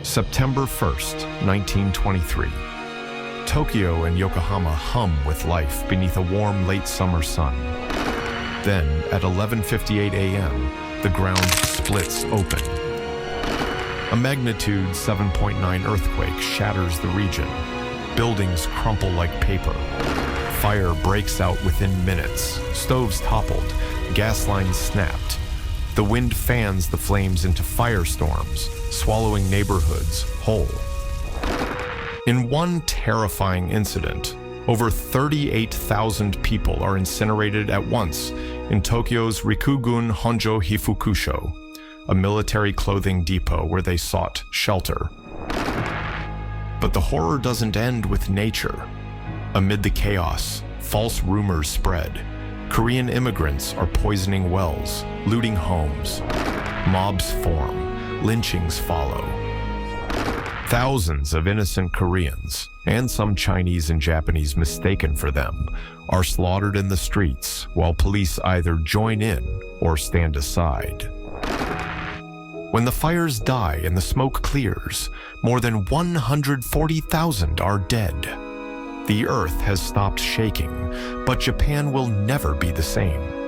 September 1st, 1923. Tokyo and Yokohama hum with life beneath a warm late summer sun. Then, at 11:58 a.m., the ground splits open. A magnitude 7.9 earthquake shatters the region. Buildings crumple like paper. Fire breaks out within minutes. Stoves toppled. Gas lines snapped. The wind fans the flames into firestorms, swallowing neighborhoods whole. In one terrifying incident, over 38,000 people are incinerated at once in Tokyo's Rikugun Honjo Hifukusho, a military clothing depot where they sought shelter. But the horror doesn't end with nature. Amid the chaos, false rumors spread. Korean immigrants are poisoning wells, looting homes. Mobs form, lynchings follow. Thousands of innocent Koreans, and some Chinese and Japanese mistaken for them, are slaughtered in the streets while police either join in or stand aside. When the fires die and the smoke clears, more than 140,000 are dead. The earth has stopped shaking, but Japan will never be the same.